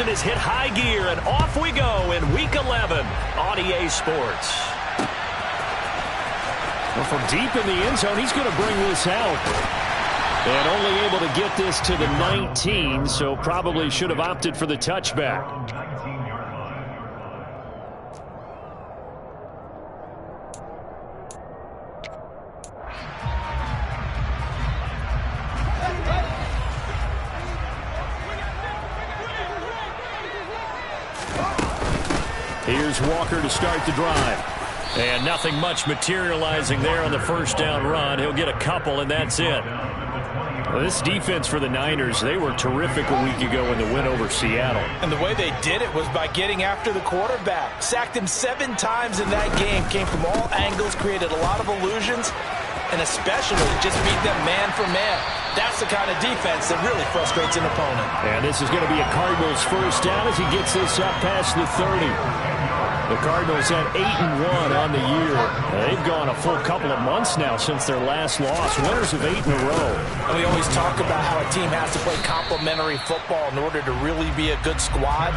season has hit high gear, and off we go in Week 11 on EA Sports. Well, from deep in the end zone, he's going to bring this out. And only able to get this to the 19, so probably should have opted for the touchback. Here's Walker to start the drive. And nothing much materializing there on the first down run. He'll get a couple, and that's it. Well, this defense for the Niners, they were terrific a week ago in the win over Seattle. And the way they did it was by getting after the quarterback. Sacked him 7 times in that game. Came from all angles, created a lot of illusions, and especially just beat them man for man. That's the kind of defense that really frustrates an opponent. And this is going to be a Cardinals first down as he gets this up past the 30. The Cardinals at 8-1 on the year. They've gone a full couple of months now since their last loss. Winners of 8 in a row. And we always talk about how a team has to play complementary football in order to really be a good squad.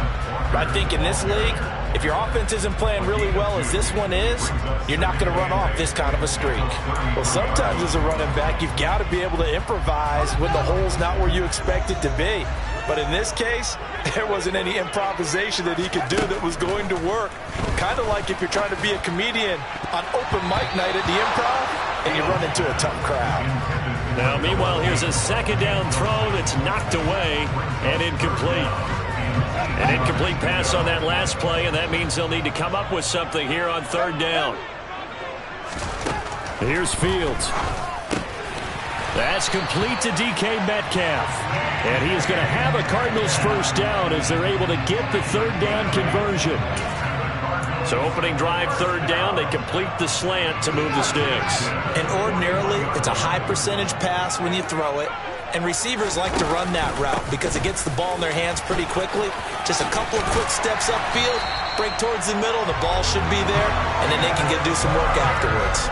But I think in this league, if your offense isn't playing really well as this one is, you're not going to run off this kind of a streak. Well, sometimes as a running back, you've got to be able to improvise when the hole's not where you expect it to be. But in this case, there wasn't any improvisation that he could do that was going to work. Kind of like if you're trying to be a comedian on open mic night at the Improv and you run into a tough crowd. Now, meanwhile, here's a second down throw that's knocked away and incomplete. An incomplete pass on that last play, and that means they'll need to come up with something here on third down. Here's Fields. That's complete to DK Metcalf. And he is going to have a Cardinals first down as they're able to get the third down conversion. So opening drive, third down, they complete the slant to move the sticks. And ordinarily, it's a high percentage pass when you throw it. And receivers like to run that route because it gets the ball in their hands pretty quickly. Just a couple of quick steps upfield, break towards the middle, the ball should be there, and then they can do some work afterwards.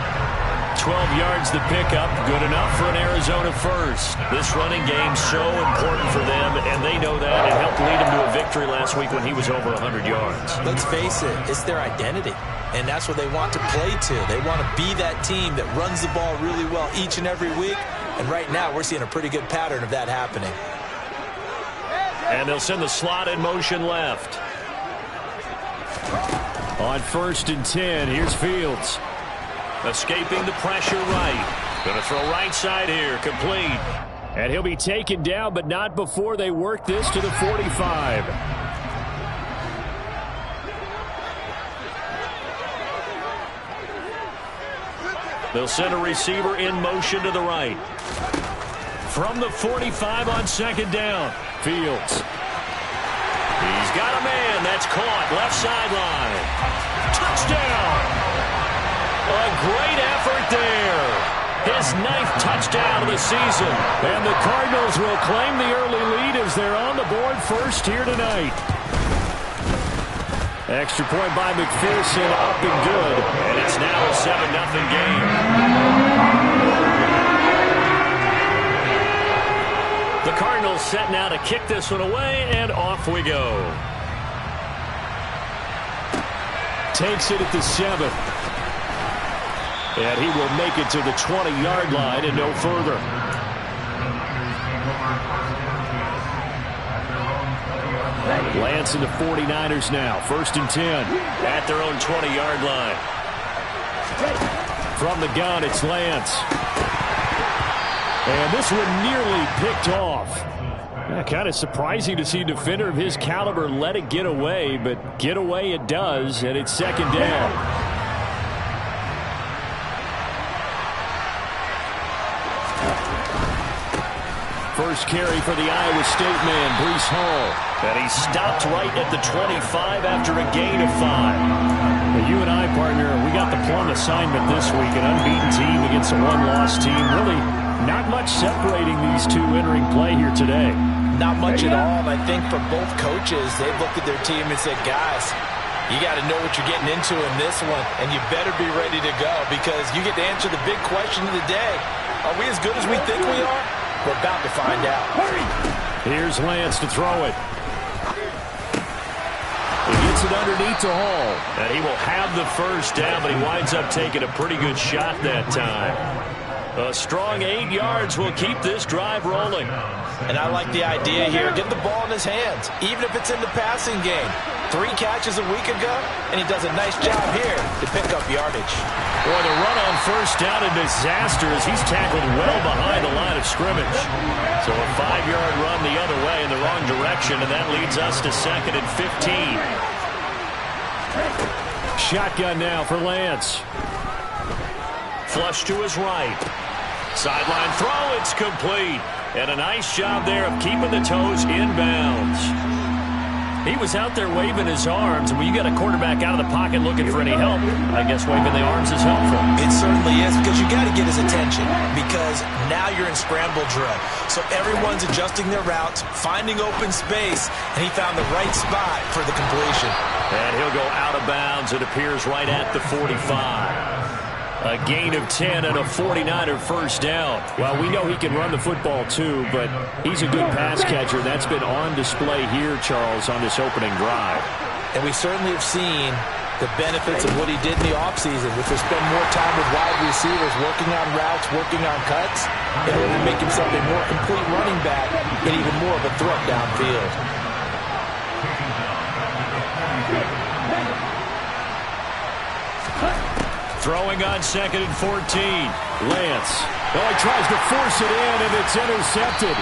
12 yards the pickup, good enough for an Arizona first. This running game so important for them, and they know that. It helped lead them to a victory last week when he was over 100 yards. Let's face it, it's their identity, and that's what they want to play to. They want to be that team that runs the ball really well each and every week, and right now we're seeing a pretty good pattern of that happening. And they'll send the slot in motion left. On 1st and 10, here's Fields. Escaping the pressure right. Going to throw right side here, complete. And he'll be taken down, but not before they work this to the 45. They'll send a receiver in motion to the right. From the 45 on second down, Fields. He's got a man. That's caught. Left sideline. Touchdown. A great effort there. His 9th touchdown of the season. And the Cardinals will claim the early lead as they're on the board first here tonight. Extra point by McPherson, up and good. And it's now a 7-0 game. The Cardinals set now to kick this one away, and off we go. Takes it at the 7. And he will make it to the 20-yard line and no further. Lance and the 49ers now. 1st and 10 at their own 20-yard line. From the gun, it's Lance. And this one nearly picked off. Kind of surprising to see a defender of his caliber let it get away, but get away it does, and it's second down. First carry for the Iowa State man, Breece Hall. And he stopped right at the 25 after a gain of 5. Well, you and I, partner, we got the plum assignment this week. An unbeaten team against a one-loss team. Really not much separating these two entering play here today. Not much at all. I think for both coaches, they've looked at their team and said, guys, you got to know what you're getting into in this one, and you better be ready to go because you get to answer the big question of the day. Are we as good as we think we are? We're about to find out. Here's Lance to throw it. it underneath to Hall. And he will have the first down, but he winds up taking a pretty good shot that time. A strong 8 yards will keep this drive rolling. And I like the idea here. Get the ball in his hands, even if it's in the passing game. 3 catches a week ago, and he does a nice job here to pick up yardage. Boy, the run on first down, a disaster as he's tackled well behind the line of scrimmage. So a 5-yard run the other way in the wrong direction, and that leads us to 2nd and 15. Shotgun now for Lance. Flush to his right. Sideline throw, it's complete. And a nice job there of keeping the toes inbounds. He was out there waving his arms, and when you got a quarterback out of the pocket looking for any help, I guess waving the arms is helpful. It certainly is, because you got to get his attention, because now you're in scramble drill. So everyone's adjusting their routes, finding open space, and he found the right spot for the completion. And he'll go out of bounds, it appears, right at the 45. A gain of 10 and a 49er first down. Well, we know he can run the football too, but he's a good pass catcher. That's been on display here, Charles, on this opening drive. And we certainly have seen the benefits of what he did in the offseason, which was spend more time with wide receivers, working on routes, working on cuts, in order to make himself a more complete running back and even more of a threat downfield. Throwing on 2nd and 14. Lance. Oh, he tries to force it in, and it's intercepted.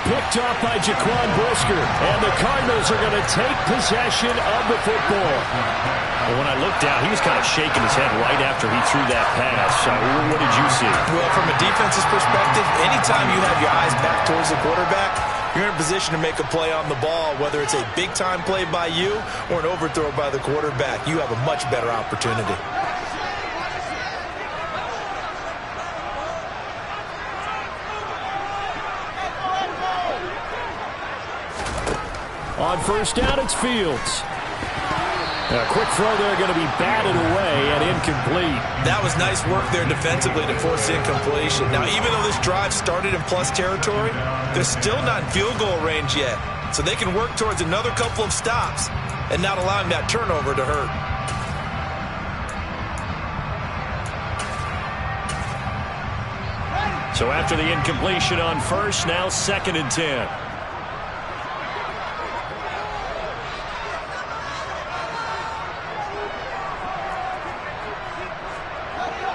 Picked off by Jaquan Brisker. And the Cardinals are going to take possession of the football. Well, when I looked down, he was kind of shaking his head right after he threw that pass. What did you see? Well, from a defense's perspective, anytime you have your eyes back towards the quarterback, you're in a position to make a play on the ball, whether it's a big-time play by you or an overthrow by the quarterback. You have a much better opportunity. On first down, it's Fields. A quick throw there, going to be batted away and incomplete. That was nice work there defensively to force incompletion. Now, even though this drive started in plus territory, they're still not in field goal range yet. So they can work towards another couple of stops and not allowing that turnover to hurt. So after the incompletion on first, now 2nd and 10.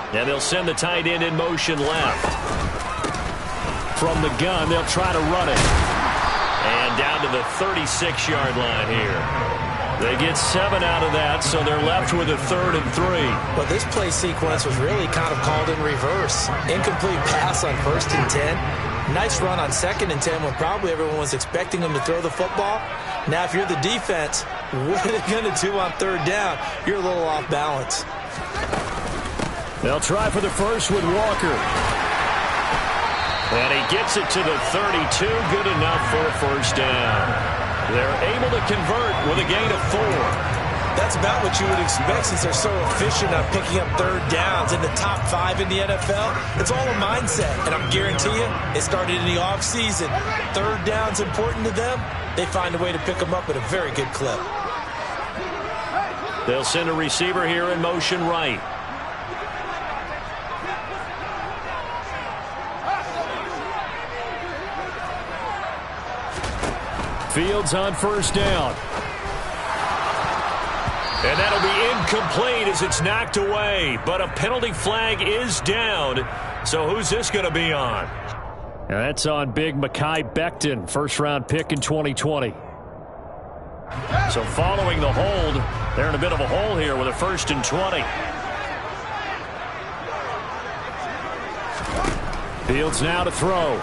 And they'll send the tight end in motion left. From the gun, they'll try to run it. And down to the 36-yard line here. They get 7 out of that, so they're left with a 3rd and 3. Well, this play sequence was really kind of called in reverse. Incomplete pass on 1st and 10. Nice run on 2nd and 10 when probably everyone was expecting them to throw the football. Now, if you're the defense, what are they going to do on 3rd down? You're a little off balance. They'll try for the first with Walker. And he gets it to the 32. Good enough for a first down. They're able to convert with a gain of 4. That's about what you would expect since they're so efficient on picking up 3rd downs in the top 5 in the NFL. It's all a mindset, and I'm guarantee you it started in the offseason. 3rd down's important to them. They find a way to pick them up at a very good clip. They'll send a receiver here in motion right. Fields on first down. And that'll be incomplete as it's knocked away. But a penalty flag is down. So who's this going to be on? And that's on big Mekhi Becton, first-round pick in 2020. So following the hold, they're in a bit of a hole here with a 1st and 20. Fields now to throw.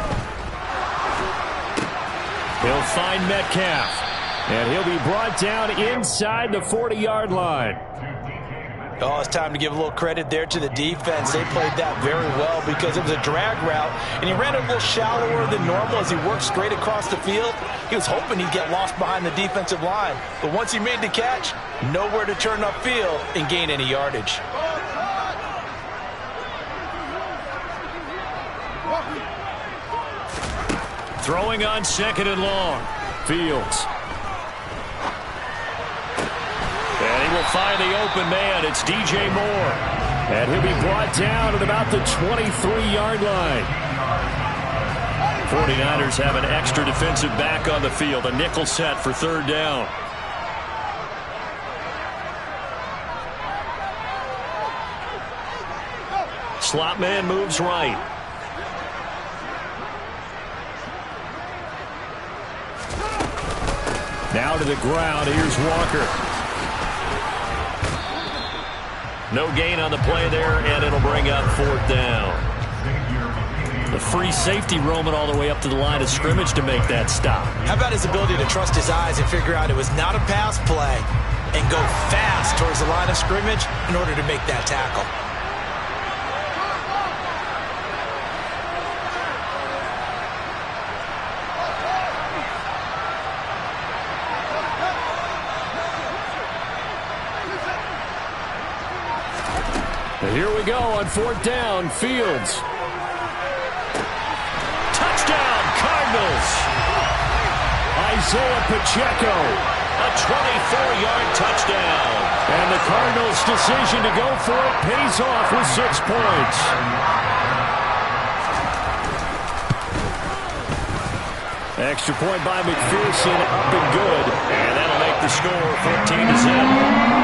He'll find Metcalf. And he'll be brought down inside the 40-yard line. Oh, it's time to give a little credit there to the defense. They played that very well because it was a drag route, and he ran it a little shallower than normal as he worked straight across the field. He was hoping he'd get lost behind the defensive line. But once he made the catch, nowhere to turn upfield and gain any yardage. Throwing on 2nd and long. Fields. will find the open man. It's DJ Moore. And he'll be brought down at about the 23-yard line. 49ers have an extra defensive back on the field. A nickel set for third down. Slot man moves right. Now to the ground. Here's Walker. No gain on the play there, and it'll bring up fourth down. The free safety roaming all the way up to the line of scrimmage to make that stop. How about his ability to trust his eyes and figure out it was not a pass play and go fast towards the line of scrimmage in order to make that tackle? Here we go on fourth down. Fields. Touchdown, Cardinals. Isaiah Pacheco. A 24-yard touchdown. And the Cardinals' decision to go for it pays off with 6 points. Extra point by McPherson, up and good. And that'll make the score 14-0.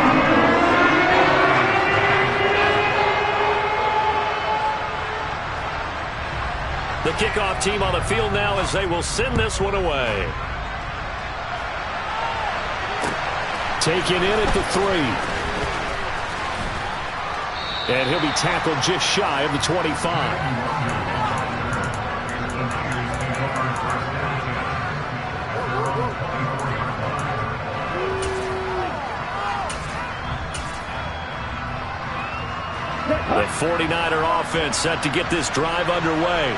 The kickoff team on the field now as they will send this one away. Taken in at the 3. And he'll be tackled just shy of the 25. The 49er offense set to get this drive underway.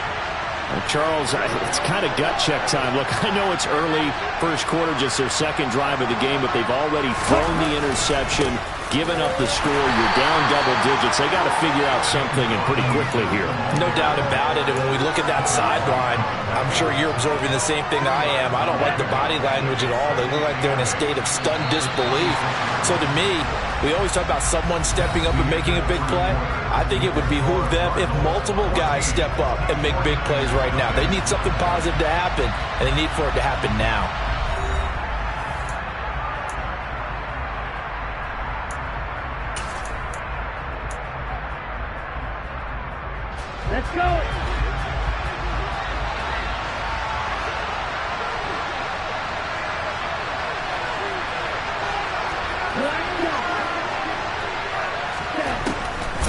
Charles, it's kind of gut check time. Look, I know it's early, first quarter, just their second drive of the game, but they've already thrown the interception, given up the score. You're down double digits. They got to figure out something, and pretty quickly here. No doubt about it. And when we look at that sideline, I'm sure you're observing the same thing I am. I don't like the body language at all. They look like they're in a state of stunned disbelief. So to me, we always talk about someone stepping up and making a big play. I think it would behoove them if multiple guys step up and make big plays right now. They need something positive to happen, and they need for it to happen now. Let's go.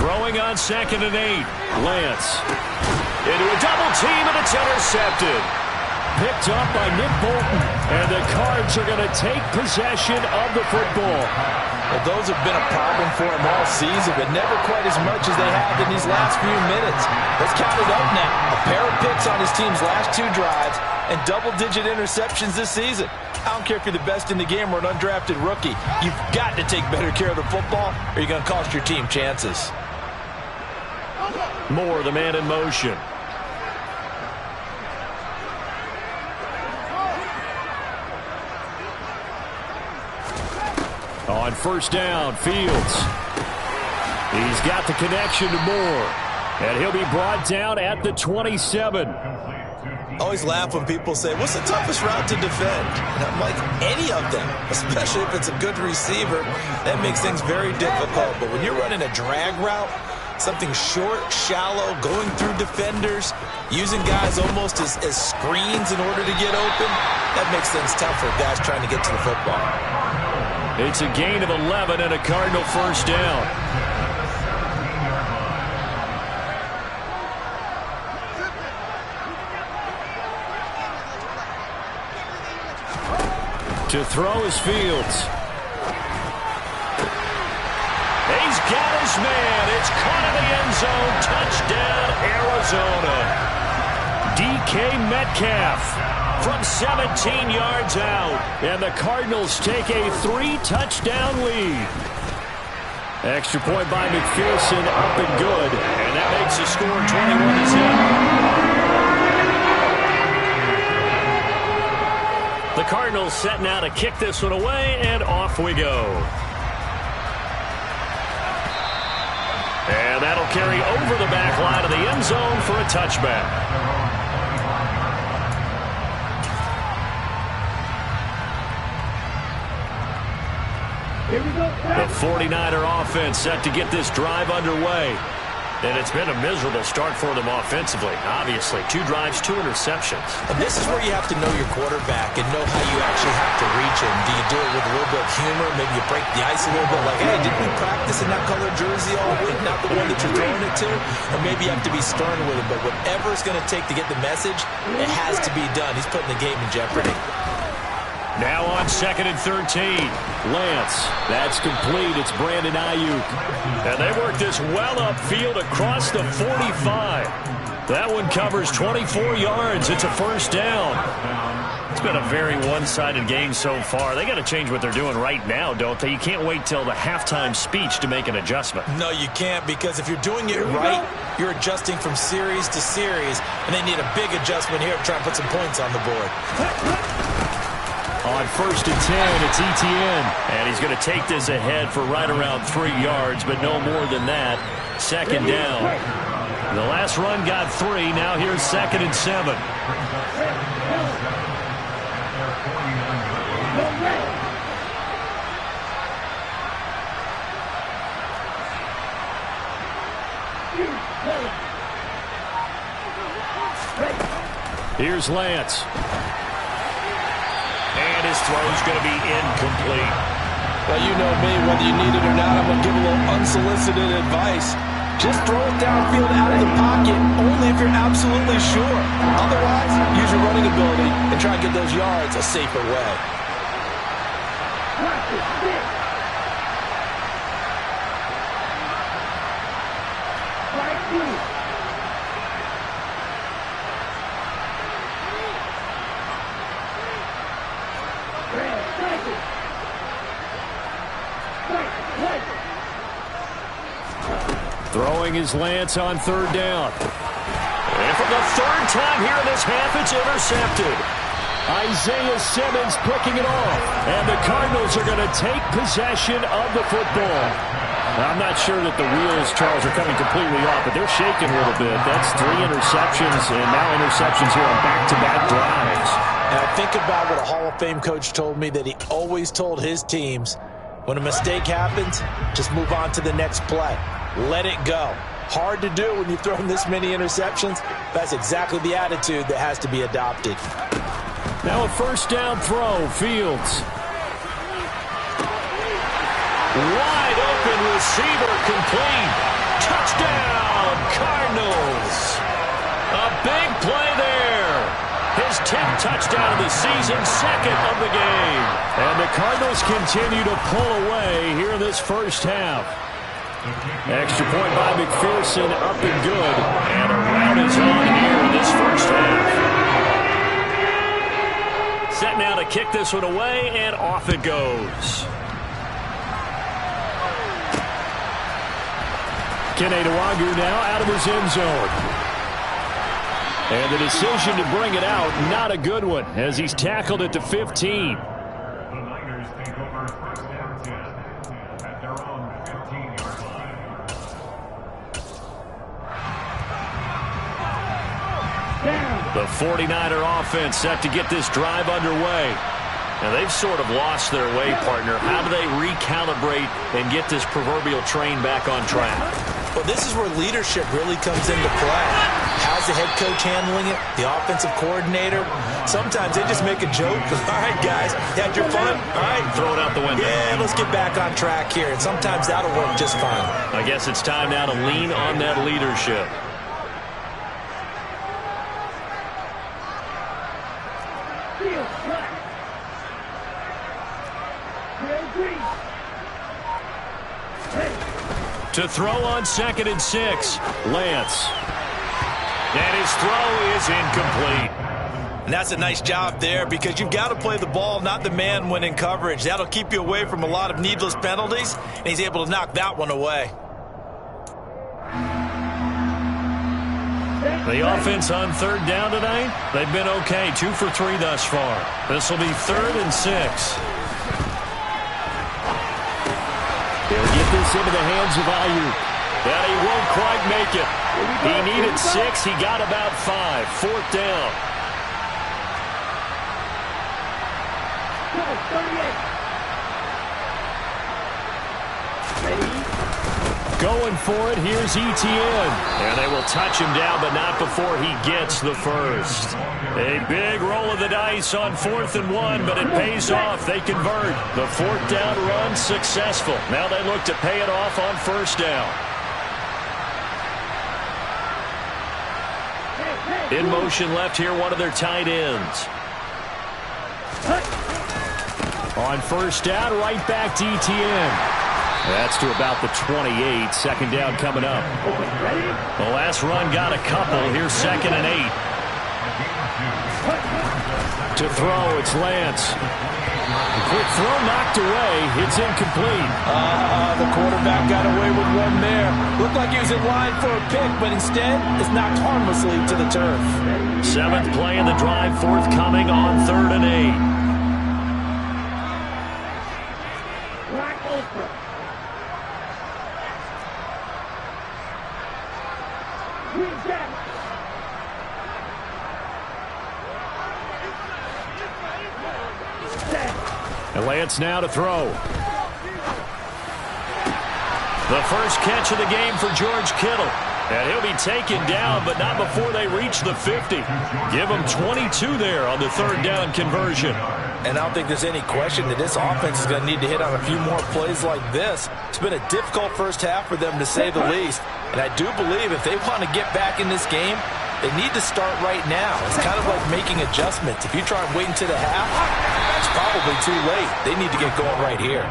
Throwing on 2nd and 8. Lance. Into a double team, and it's intercepted. Picked up by Nick Bolton. And the Cards are going to take possession of the football. Well, those have been a problem for them all season, but never quite as much as they have in these last few minutes. Let's count it up now. A pair of picks on his team's last 2 drives and double-digit interceptions this season. I don't care if you're the best in the game or an undrafted rookie. You've got to take better care of the football, or you're going to cost your team chances. Moore, the man in motion. On first down, Fields. He's got the connection to Moore. And he'll be brought down at the 27. I always laugh when people say, what's the toughest route to defend? And I'm like, any of them, especially if it's a good receiver. That makes things very difficult. But when you're running a drag route, something short, shallow, going through defenders, using guys almost as screens in order to get open, that makes things tough for guys trying to get to the football. It's a gain of 11 and a Cardinal first down. To throw is Fields. He's got his man. It's caught in the end zone. Touchdown, Arizona. DK Metcalf from 17 yards out. And the Cardinals take a 3-touchdown lead. Extra point by McPherson, up and good. And that makes the score 21-10. The Cardinals set now to kick this one away, and off we go. And that'll carry over the back line of the end zone for a touchback. The 49er offense set to get this drive underway. And it's been a miserable start for them offensively. Obviously, 2 drives, 2 interceptions. And this is where you have to know your quarterback and know how you actually have to reach him. Do you do it with a little bit of humor? Maybe you break the ice a little bit like, hey, didn't we practice in that color jersey all week? Not the one that you're throwing it to? Or maybe you have to be stern with it. But whatever it's going to take to get the message, it has to be done. He's putting the game in jeopardy. Now on 2nd and 13. Lance, that's complete. It's Brandon Ayuk. And they work this well upfield across the 45. That one covers 24 yards. It's a first down. It's been a very one-sided game so far. They got to change what they're doing right now, don't they? You can't wait till the halftime speech to make an adjustment. No, you can't, because if you're doing it right, you're adjusting from series to series, and they need a big adjustment here to try and put some points on the board. On 1st and 10, it's Etienne. And he's going to take this ahead for right around 3 yards, but no more than that. 2nd down. The last run got 3. Now here's 2nd and 7. Here's Lance. And his throw's going to be incomplete. Well, you know me, whether you need it or not, I'm going to give a little unsolicited advice. Just throw it downfield out of the pocket, only if you're absolutely sure. Otherwise, use your running ability and try and get those yards a safer way. Throwing is Lance on 3rd down. And for the 3rd time here in this half, it's intercepted. Isaiah Simmons picking it off. And the Cardinals are going to take possession of the football. Now, I'm not sure that the wheels, Charles, are coming completely off, but they're shaking a little bit. That's 3 interceptions, and now interceptions here on back-to-back drives. And I think about what a Hall of Fame coach told me, that he always told his teams, when a mistake happens, just move on to the next play. Let it go. Hard to do when you've thrown this many interceptions. That's exactly the attitude that has to be adopted. Now a 1st down throw. Fields. Wide open receiver, complete. Touchdown, Cardinals. A big play there. His 10th touchdown of the season, 2nd of the game. And the Cardinals continue to pull away here in this first half. Extra point by McPherson, up and good. And a rout is on here in this first half. Set now to kick this one away, and off it goes. Kene Nwangwu now out of his end zone. And the decision to bring it out, not a good one, as he's tackled at the 15. The 49er offense set to get this drive underway. Now, they've sort of lost their way, partner. How do they recalibrate and get this proverbial train back on track? Well, this is where leadership really comes into play. How's the head coach handling it? The offensive coordinator? Sometimes they just make a joke. All right, guys, you had your fun? All right. Throw it out the window. Yeah, let's get back on track here. And sometimes that'll work just fine. I guess it's time now to lean on that leadership. To throw on 2nd and 6, Lance. And his throw is incomplete. And that's a nice job there, because you've got to play the ball, not the man when in coverage. That'll keep you away from a lot of needless penalties, and he's able to knock that one away. The offense on 3rd down tonight, they've been okay, 2 for 3 thus far. This will be 3rd and 6. They'll get this into the hands of Ayuk. And he won't quite make it. He needed 6. He got about 5. 4th down. 38. Going for it, here's Etienne. And they will touch him down, but not before he gets the first. A big roll of the dice on 4th and 1, but it pays off. They convert. The 4th down run successful. Now they look to pay it off on 1st down. In motion left here, one of their tight ends. On 1st down, right back to Etienne. That's to about the 28. 2nd down coming up. The last run got a couple. Here's 2nd and 8. To throw, it's Lance. Quick throw knocked away. It's incomplete. The quarterback got away with one there. Looked like he was in line for a pick, but instead it's knocked harmlessly to the turf. 7th play in the drive, forthcoming on 3rd and 8. And Lance now to throw. The first catch of the game for George Kittle. And he'll be taken down, but not before they reach the 50. Give him 22 there on the 3rd down conversion. And I don't think there's any question that this offense is going to need to hit on a few more plays like this. It's been a difficult first half for them, to say the least. And I do believe if they want to get back in this game, they need to start right now. It's kind of like making adjustments. If you try and wait until the half, it's probably too late. They need to get going right here.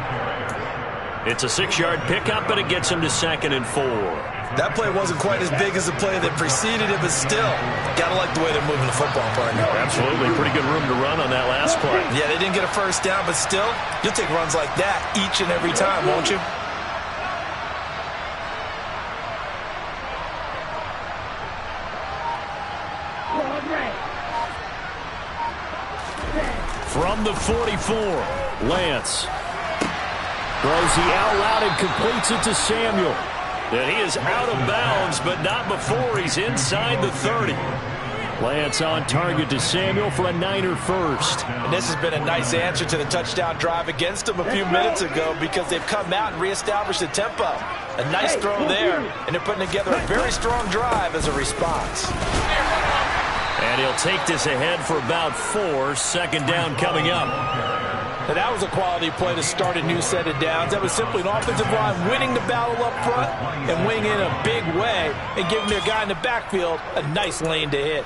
It's a 6-yard pickup, but it gets them to 2nd and 4. That play wasn't quite as big as the play that preceded it, but still, got to like the way they're moving the football, partner. Absolutely. Pretty good room to run on that last play. Yeah, they didn't get a first down, but still, you'll take runs like that each and every time, won't you? From the 44, Lance throws the out loud and completes it to Samuel. And he is out of bounds, but not before he's inside the 30. Lance on target to Samuel for a Niner first. And this has been a nice answer to the touchdown drive against them a few minutes ago, because they've come out and reestablished the tempo. A nice throw there, and they're putting together a very strong drive as a response. And he'll take this ahead for about 4. 2nd down coming up. And that was a quality play to start a new set of downs. That was simply an offensive line winning the battle up front and winning in a big way and giving their guy in the backfield a nice lane to hit.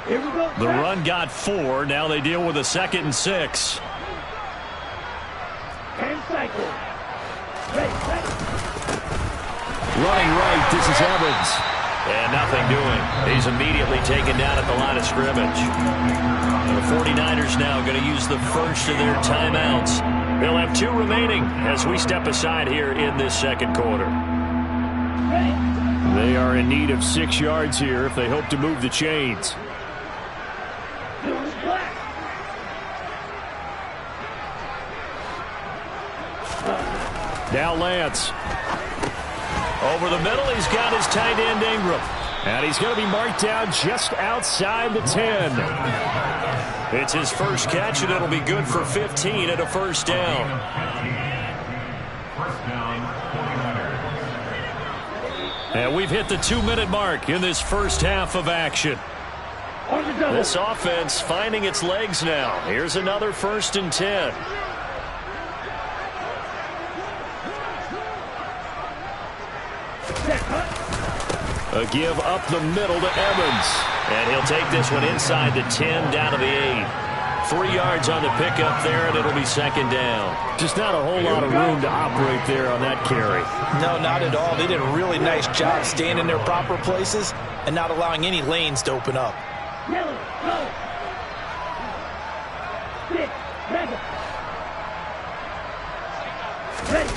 Here we go. The run got 4. Now they deal with a 2nd and 6. And cycle. Ready. Running right, this is Evans. And nothing doing. He's immediately taken down at the line of scrimmage. The 49ers now going to use the first of their timeouts. They'll have 2 remaining as we step aside here in this 2nd quarter. They are in need of 6 yards here if they hope to move the chains. Now Lance. Over the middle, he's got his tight end Ingram. And he's going to be marked down just outside the 10. It's his first catch, and it'll be good for 15 at a 1st down. And we've hit the 2-minute mark in this first half of action. This offense finding its legs now. Here's another 1st and 10. A give up the middle to Evans. And he'll take this one inside the 10 down to the 8. 3 yards on the pickup there, and it'll be 2nd down. Just not a whole lot of room to operate there on that carry. No, not at all. They did a really nice job staying in their proper places and not allowing any lanes to open up. Yellow, go. 6, mega. Ready.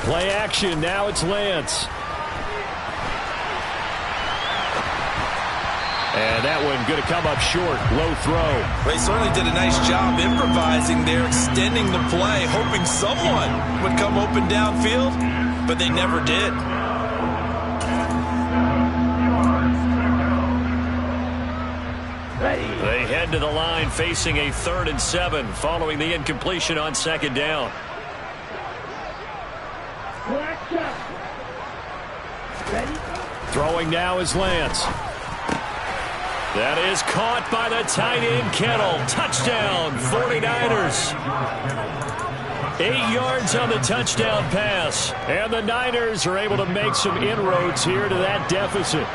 Play action. Now it's Lance. And that one going to come up short. Low throw. They certainly did a nice job improvising there, extending the play, hoping someone would come open downfield, but they never did. They head to the line facing a 3rd and 7 following the incompletion on 2nd down. Throwing now is Lance. That is caught by the tight end, Kittle. Touchdown, 49ers. 8 yards on the touchdown pass. And the Niners are able to make some inroads here to that deficit.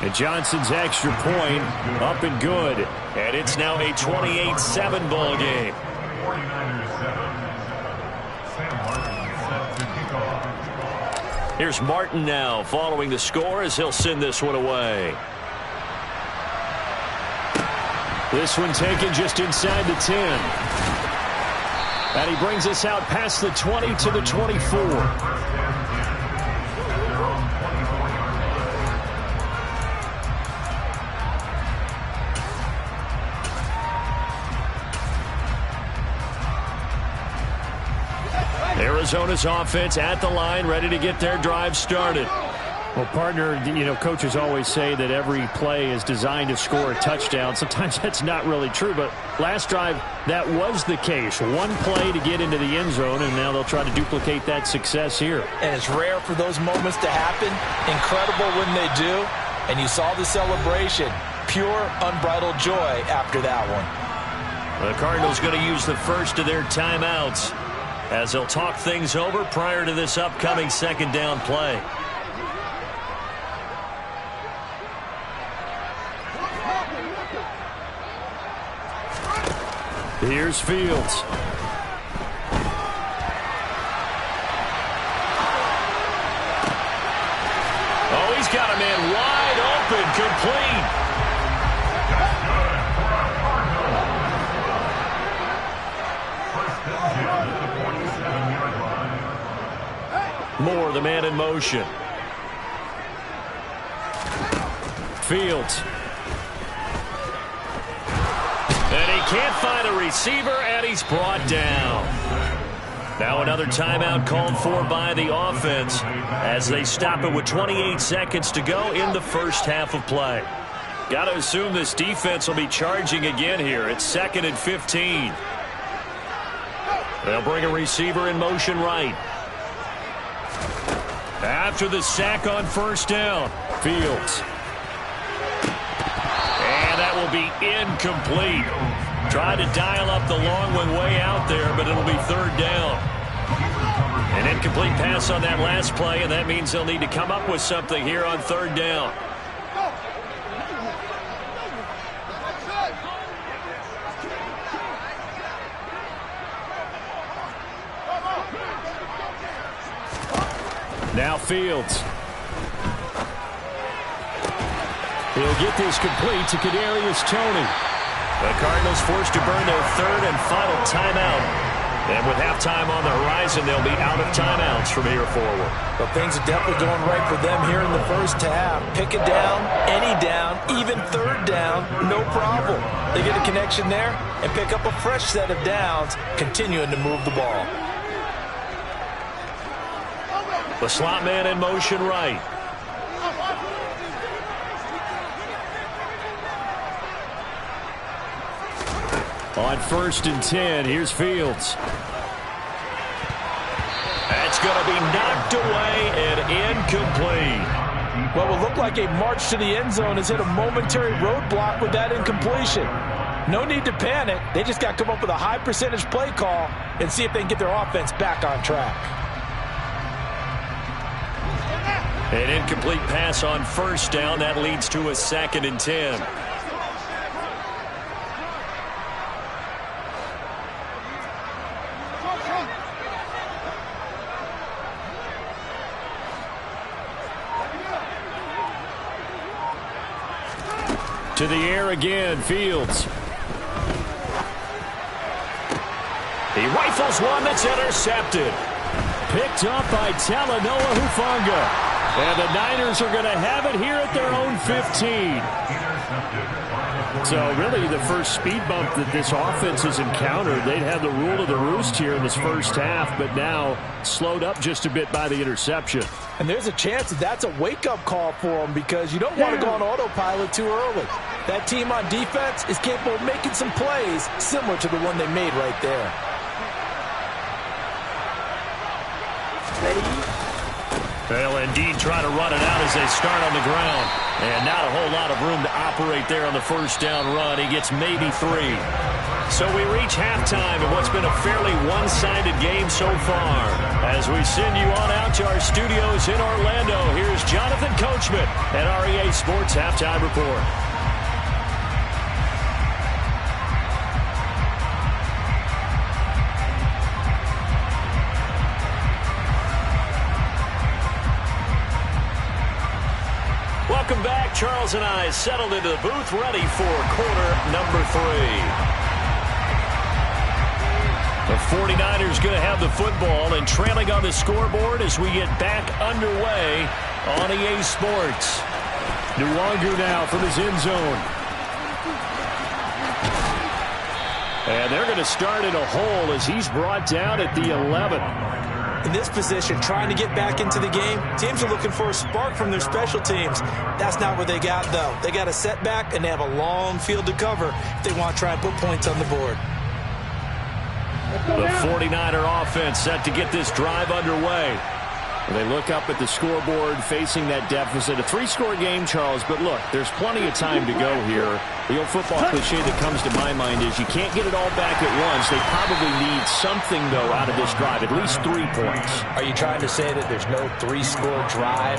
And Johnson's extra point up and good. And it's now a 28-7 ball game. Here's Martin now following the score as he'll send this one away. This one taken just inside the 10. And he brings us out past the 20 to the 24. Arizona's offense at the line, ready to get their drive started. Well, partner, coaches always say that every play is designed to score a touchdown. Sometimes that's not really true, but last drive, that was the case. One play to get into the end zone, and now they'll try to duplicate that success here. And it's rare for those moments to happen. Incredible when they do. And you saw the celebration. Pure, unbridled joy after that one. The Cardinals going to use the first of their timeouts as they'll talk things over prior to this upcoming 2nd down play. Here's Fields. Oh, he's got a man wide open, complete. Moore, the man in motion. Fields. And he can't find a receiver, and he's brought down. Now another timeout called for by the offense as they stop it with 28 seconds to go in the first half of play. Got to assume this defense will be charging again here. It's 2nd and 15. They'll bring a receiver in motion right. After the sack on 1st down, Fields. And that will be incomplete. Tried to dial up the long one way out there, but it'll be 3rd down. An incomplete pass on that last play, and that means they'll need to come up with something here on 3rd down. Now Fields. He'll get this complete to Kadarius Toney. The Cardinals forced to burn their 3rd and final timeout. And with halftime on the horizon, they'll be out of timeouts from here forward. But things are definitely going right for them here in the first half. Pick a down, any down, even 3rd down, no problem. They get a connection there and pick up a fresh set of downs, continuing to move the ball. The slot man in motion right. On 1st and 10, here's Fields. That's going to be knocked away and incomplete. What will look like a march to the end zone has hit a momentary roadblock with that incompletion. No need to panic. They just got to come up with a high percentage play call and see if they can get their offense back on track. An incomplete pass on 1st down. That leads to a 2nd and 10. To the air again, Fields. He rifles one that's intercepted. picked up by Talanoa Hufanga. And the Niners are going to have it here at their own 15. So really the first speed bump that this offense has encountered, they'd had the rule of the roost here in this first half, but now slowed up just a bit by the interception. And there's a chance that that's a wake-up call for them because you don't want to go on autopilot too early. That team on defense is capable of making some plays similar to the one they made right there. They'll indeed try to run it out as they start on the ground. And not a whole lot of room to operate there on the first down run. He gets maybe 3. So we reach halftime in what's been a fairly one-sided game so far. As we send you on out to our studios in Orlando, here's Jonathan Coachman at REA Sports Halftime Report. Welcome back. Charles and I settled into the booth, ready for quarter number 3. The 49ers going to have the football and trailing on the scoreboard as we get back underway on EA Sports. Nwangu now from his end zone. And they're going to start in a hole as he's brought down at the 11. In this position, trying to get back into the game, teams are looking for a spark from their special teams. That's not what they got, though. They got a setback, and they have a long field to cover if they want to try and put points on the board. The 49er offense set to get this drive underway. They look up at the scoreboard facing that deficit. A 3-score game, Charles, but look, there's plenty of time to go here. The old football cliche that comes to my mind is you can't get it all back at once. They probably need something, though, out of this drive, at least 3 points. Are you trying to say that there's no 3-score drive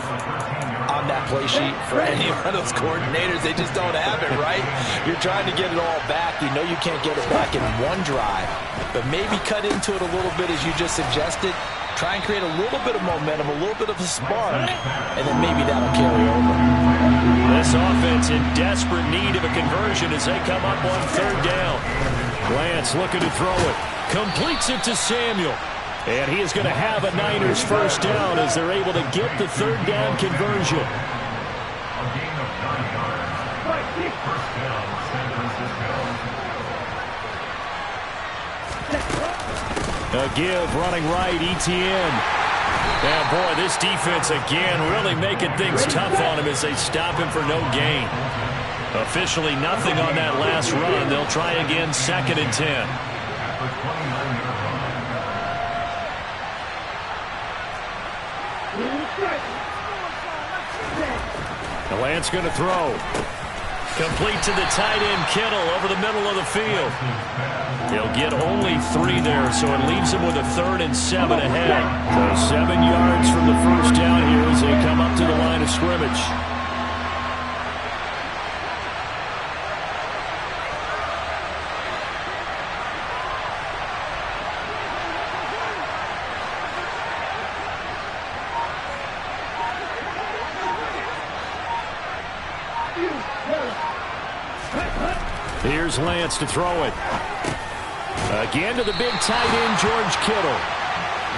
on that play sheet for any one of those coordinators? They just don't have it, right? You're trying to get it all back. You know you can't get it back in one drive, but maybe cut into it a little bit as you just suggested. Try and create a little bit of momentum, a little bit of a spark, and then maybe that'll carry over. This offense in desperate need of a conversion as they come up on 3rd down. Lance looking to throw it. Completes it to Samuel. And he is going to have a Niners first down as they're able to get the 3rd down conversion. A give running right, Etienne. And boy, this defense again really making things tough on him as they stop him for no gain. Officially nothing on that last run. They'll try again 2nd and 10. The Lance going to throw. Complete to the tight end, Kittle, over the middle of the field. He'll get only 3 there, so it leaves him with a 3rd and 7 ahead. So 7 yards from the first down here as they come up to the line of scrimmage. Here's Lance to throw it. Again to the big tight end, George Kittle.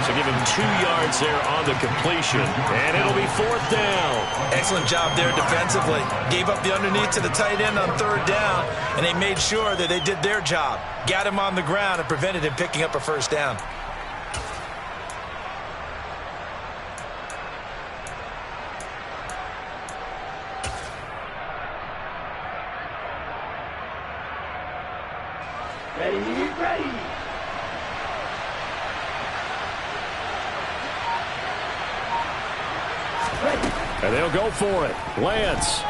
So give him 2 yards there on the completion. And it'll be 4th down. Excellent job there defensively. Gave up the underneath to the tight end on 3rd down, and they made sure that they did their job. Got him on the ground and prevented him picking up a first down. Ready. And they'll go for it. Lance.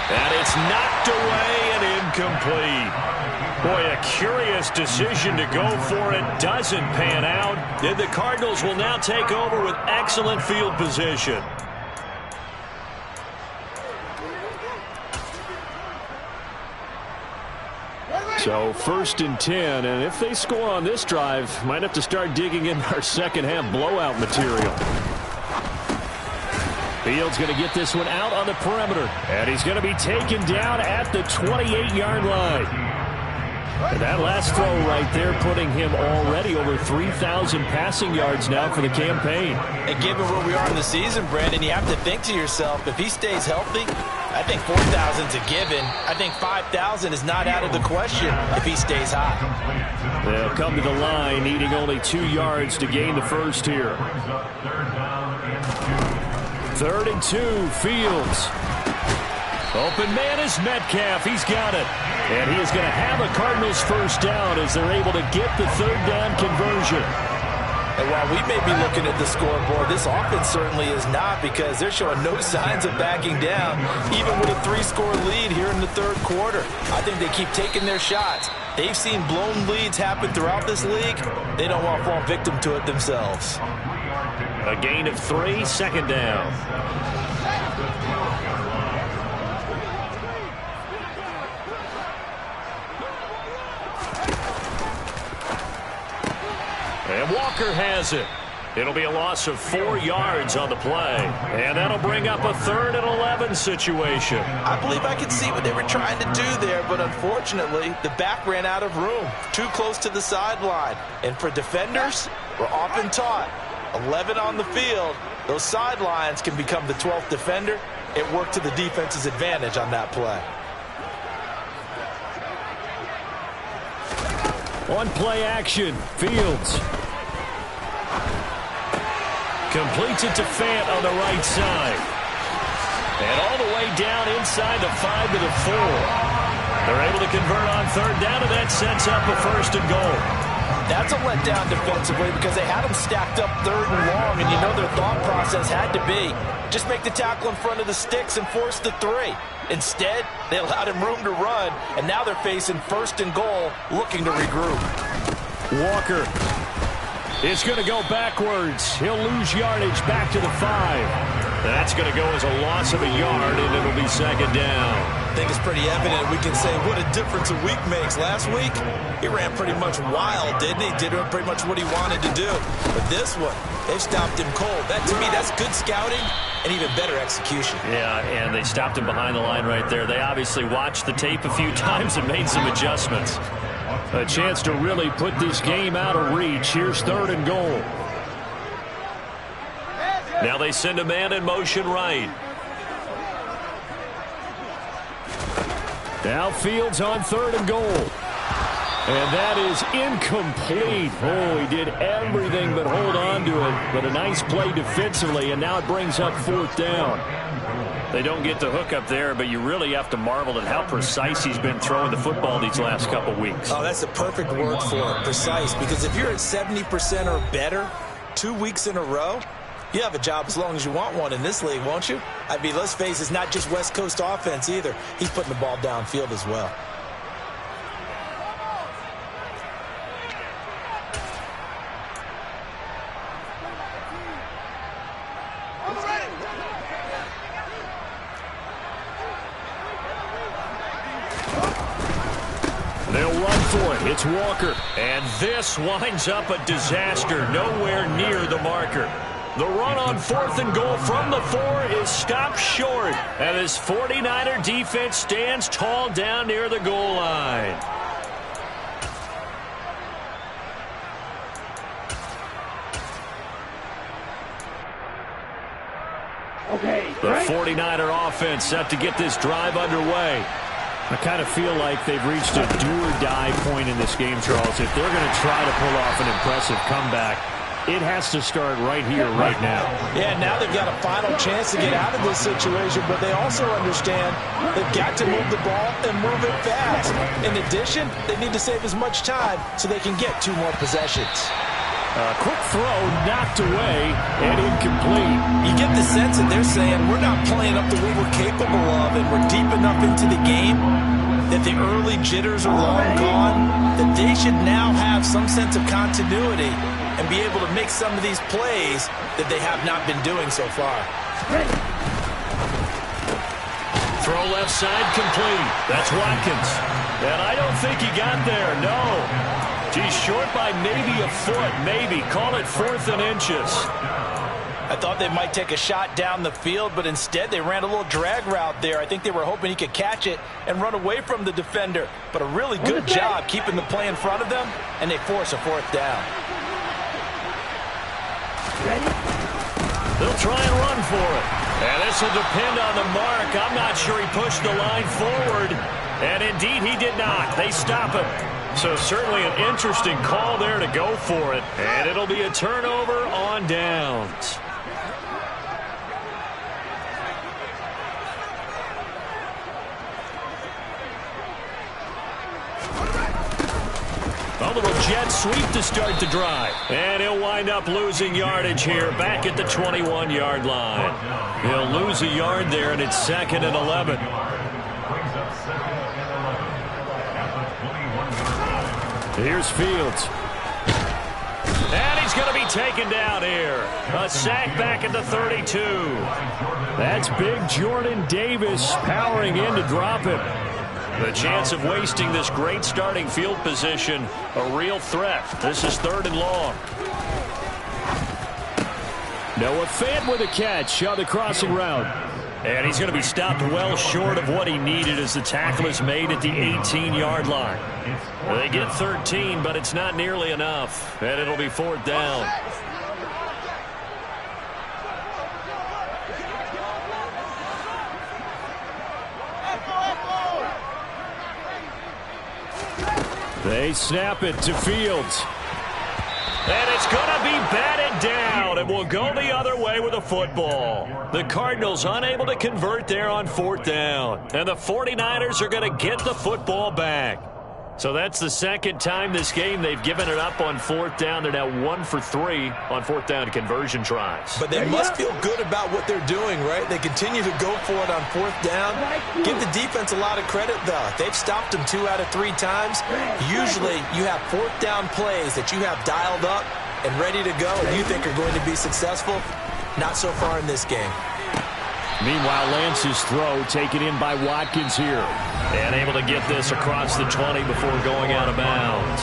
And it's knocked away and incomplete. Boy, a curious decision to go for it. Doesn't pan out. And the Cardinals will now take over with excellent field position. So 1st and 10, and if they score on this drive, might have to start digging in our second half blowout material. Fields going to get this one out on the perimeter. And he's going to be taken down at the 28-yard line. And that last throw right there putting him already over 3,000 passing yards now for the campaign. And given where we are in the season, Brandon, you have to think to yourself, if he stays healthy, I think 4,000 is a given. I think 5,000 is not out of the question if he stays hot. They'll come to the line, needing only 2 yards to gain the first here. 3rd and 2, Fields. Open man is Metcalf. He's got it. And he is going to have a Cardinals first down as they're able to get the 3rd down conversion. And while we may be looking at the scoreboard, this offense certainly is not, because they're showing no signs of backing down, even with a 3-score lead here in the 3rd quarter. I think they keep taking their shots. They've seen blown leads happen throughout this league. They don't want to fall victim to it themselves. A gain of 3, 2nd down. And Walker has it. It'll be a loss of 4 yards on the play. And that'll bring up a 3rd and 11 situation. I believe I can see what they were trying to do there, but unfortunately, the back ran out of room. Too close to the sideline. And for defenders, we're often taught, 11 on the field, those sidelines can become the 12th defender. It worked to the defense's advantage on that play. On play action, Fields. Completes it to Fant on the right side. And all the way down inside the 5 to the 4. They're able to convert on 3rd down, and that sets up a 1st and goal. That's a letdown defensively, because they had them stacked up 3rd and long, and you know their thought process had to be, just make the tackle in front of the sticks and force the 3. Instead, they allowed him room to run, and now they're facing 1st and goal, looking to regroup. Walker. It's going to go backwards. He'll lose yardage back to the 5. That's going to go as a loss of a yard, and it'll be 2nd down. I think it's pretty evident. We can say what a difference a week makes. Last week, he ran pretty much wild, didn't he? Did pretty much what he wanted to do. But this one, they've stopped him cold. That, to me, that's good scouting and even better execution. Yeah, and they stopped him behind the line right there. They obviously watched the tape a few times and made some adjustments. A chance to really put this game out of reach. Here's 3rd and goal. Now they send a man in motion right. Now Fields on 3rd and goal. And that is incomplete. Oh, he did everything but hold on to it. But a nice play defensively, and now it brings up 4th down. They don't get the hook up there, but you really have to marvel at how precise he's been throwing the football these last couple weeks. Oh, that's the perfect word for it, precise. Because if you're at 70% or better 2 weeks in a row, you have a job as long as you want one in this league, won't you? I mean, let's face it, it's not just West Coast offense either. He's putting the ball downfield as well. They'll run for it. It's Walker. And this winds up a disaster, nowhere near the marker. The run on 4th and goal from the 4 is stopped short. And this 49er defense stands tall down near the goal line. Okay, The right? 49er offense set to get this drive underway. I kind of feel like they've reached a do-or-die point in this game, Charles. If they're going to try to pull off an impressive comeback, it has to start right here, right now. Yeah, now they've got a final chance to get out of this situation, but they also understand they've got to move the ball and move it fast. In addition, they need to save as much time so they can get 2 more possessions. Quick throw, knocked away, and incomplete. You get the sense that they're saying we're not playing up to what we're capable of, and we're deep enough into the game that the early jitters are long gone, that they should now have some sense of continuity and be able to make some of these plays that they have not been doing so far. Throw left side complete. That's Watkins. And I don't think he got there, no. He's short by maybe a foot, maybe. Call it 4th and inches. I thought they might take a shot down the field, but instead they ran a little drag route there. I think they were hoping he could catch it and run away from the defender. But a really good job keeping the play in front of them, and they force a 4th down. They'll try and run for it. And this will depend on the mark. I'm not sure he pushed the line forward. And indeed, he did not. They stop him. So certainly an interesting call there to go for it. And it'll be a turnover on downs. A little jet sweep to start the drive. And he'll wind up losing yardage here back at the 21-yard line. He'll lose a yard there, and it's 2nd and 11. Here's Fields. And he's going to be taken down here. A sack back at the 32. That's big Jordan Davis powering in to drop him. The chance of wasting this great starting field position, a real threat. This is 3rd and long. Noah Fant with a catch on the crossing route. And he's going to be stopped well short of what he needed as the tackle is made at the 18-yard line. They get 13, but it's not nearly enough. And it'll be 4th down. They snap it to Fields. And it's going to be batted down, and will go the other way with a football. The Cardinals unable to convert there on 4th down. And the 49ers are going to get the football back. So that's the 2nd time this game they've given it up on 4th down. They're now 1 for 3 on 4th down conversion tries. But they must feel good about what they're doing, right? They continue to go for it on 4th down. Give the defense a lot of credit, though. They've stopped them 2 out of 3 times. Usually you have 4th down plays that you have dialed up and ready to go and you think are going to be successful. Not so far in this game. Meanwhile, Lance's throw taken in by Watkins here. And able to get this across the 20 before going out of bounds.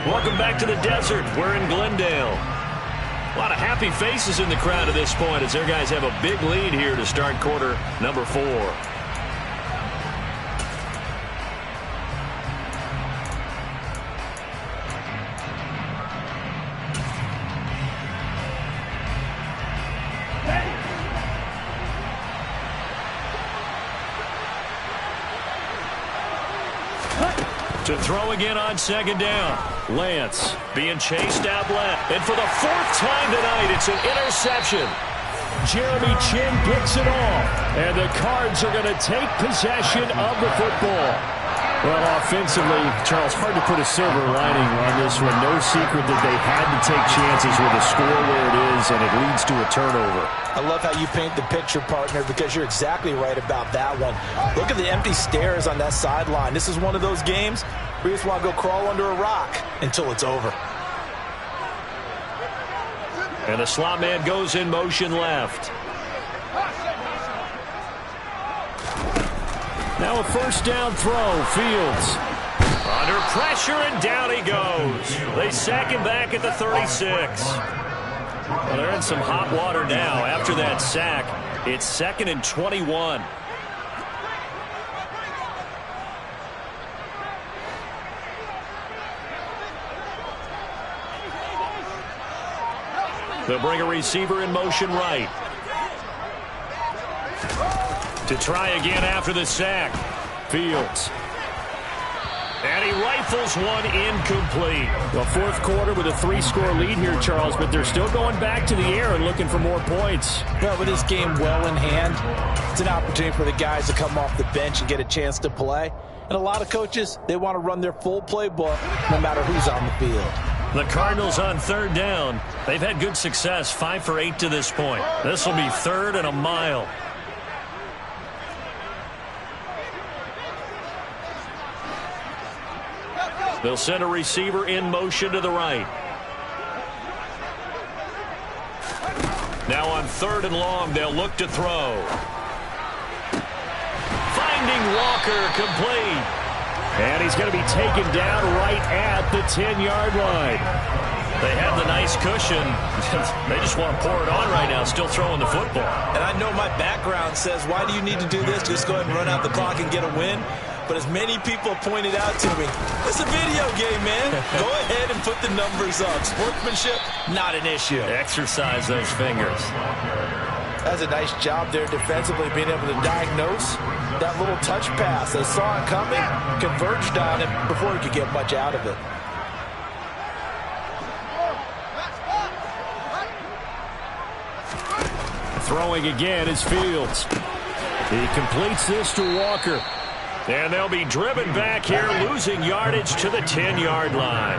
Welcome back to the desert. We're in Glendale. A lot of happy faces in the crowd at this point as their guys have a big lead here to start quarter number 4. To throw again on 2nd down. Lance being chased out left. And for the 4th time tonight, it's an interception. Jeremy Chinn gets it off. And the Cards are going to take possession of the football. Well, offensively, Charles, hard to put a silver lining on this one. No secret that they had to take chances with a score where it is, and it leads to a turnover. I love how you paint the picture, partner, because you're exactly right about that one. Look at the empty stares on that sideline. This is one of those games where you just want to go crawl under a rock until it's over. And the slot man goes in motion left. Now a 1st down throw. Fields under pressure, and down he goes. They sack him back at the 36. Well, they're in some hot water now after that sack. It's 2nd and 21. They'll bring a receiver in motion right. To try again after the sack. Fields. And he rifles one incomplete. Well, 4th quarter with a 3-score lead here, Charles, but they're still going back to the air and looking for more points. Well, with this game well in hand, it's an opportunity for the guys to come off the bench and get a chance to play. And a lot of coaches, they want to run their full playbook no matter who's on the field. The Cardinals on 3rd down. They've had good success, 5 for 8 to this point. This will be 3rd and a mile. They'll send a receiver in motion to the right. Now on 3rd and long, they'll look to throw. Finding Walker, complete. And he's going to be taken down right at the 10-yard line. They have the nice cushion. They just want to pour it on right now, still throwing the football. And I know my background says, why do you need to do this? Just go ahead and run out the clock and get a win. But as many people pointed out to me, it's a video game, man. Go ahead and put the numbers up. Sportsmanship, not an issue. Exercise those fingers. That's a nice job there defensively, being able to diagnose that little touch pass. They saw it coming, converged on it before he could get much out of it. Throwing again is Fields. He completes this to Walker. And they'll be driven back here, losing yardage to the 10-yard line.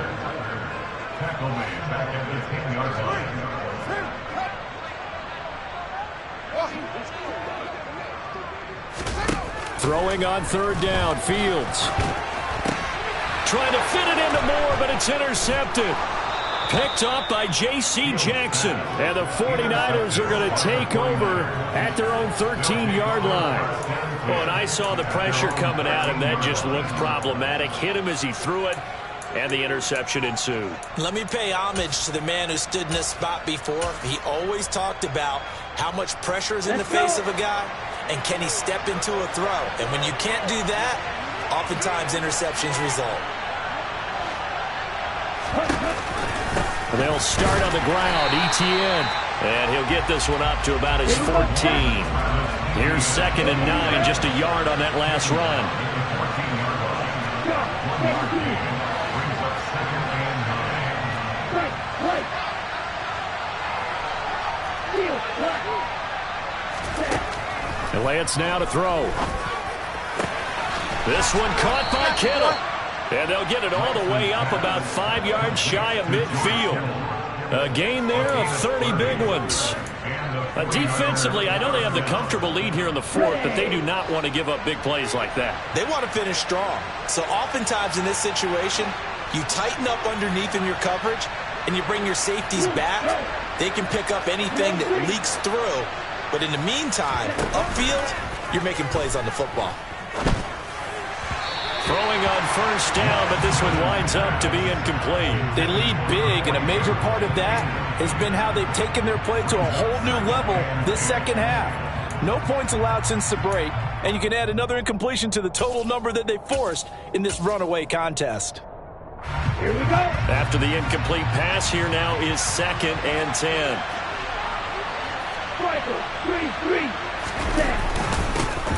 Throwing on third down, Fields. Trying to fit it into Moore, but it's intercepted. Picked up by J.C. Jackson. And the 49ers are going to take over at their own 13-yard line. Well, and I saw the pressure coming at him. That just looked problematic. Hit him as he threw it, and the interception ensued. Let me pay homage to the man who stood in this spot before. He always talked about how much pressure is in the face of a guy, and can he step into a throw. And when you can't do that, oftentimes interceptions result. They'll start on the ground, Etienne. And he'll get this one up to about his 14. Here's 2nd and 9, just a yard on that last run. And Lance now to throw. This one caught by Kittle. And they'll get it all the way up about 5 yards shy of midfield. A gain there of 30 big ones. Defensively, I know they have the comfortable lead here in the 4th, but they do not want to give up big plays like that. They want to finish strong. So oftentimes in this situation, you tighten up underneath in your coverage, and you bring your safeties back. They can pick up anything that leaks through. But in the meantime, upfield, you're making plays on the football. Throwing on first down, but this one winds up to be incomplete. They lead big, and a major part of that has been how they've taken their play to a whole new level this second half. No points allowed since the break, and you can add another incompletion to the total number that they forced in this runaway contest. Here we go. After the incomplete pass, here now is 2nd and 10. Striker, 3-3, set.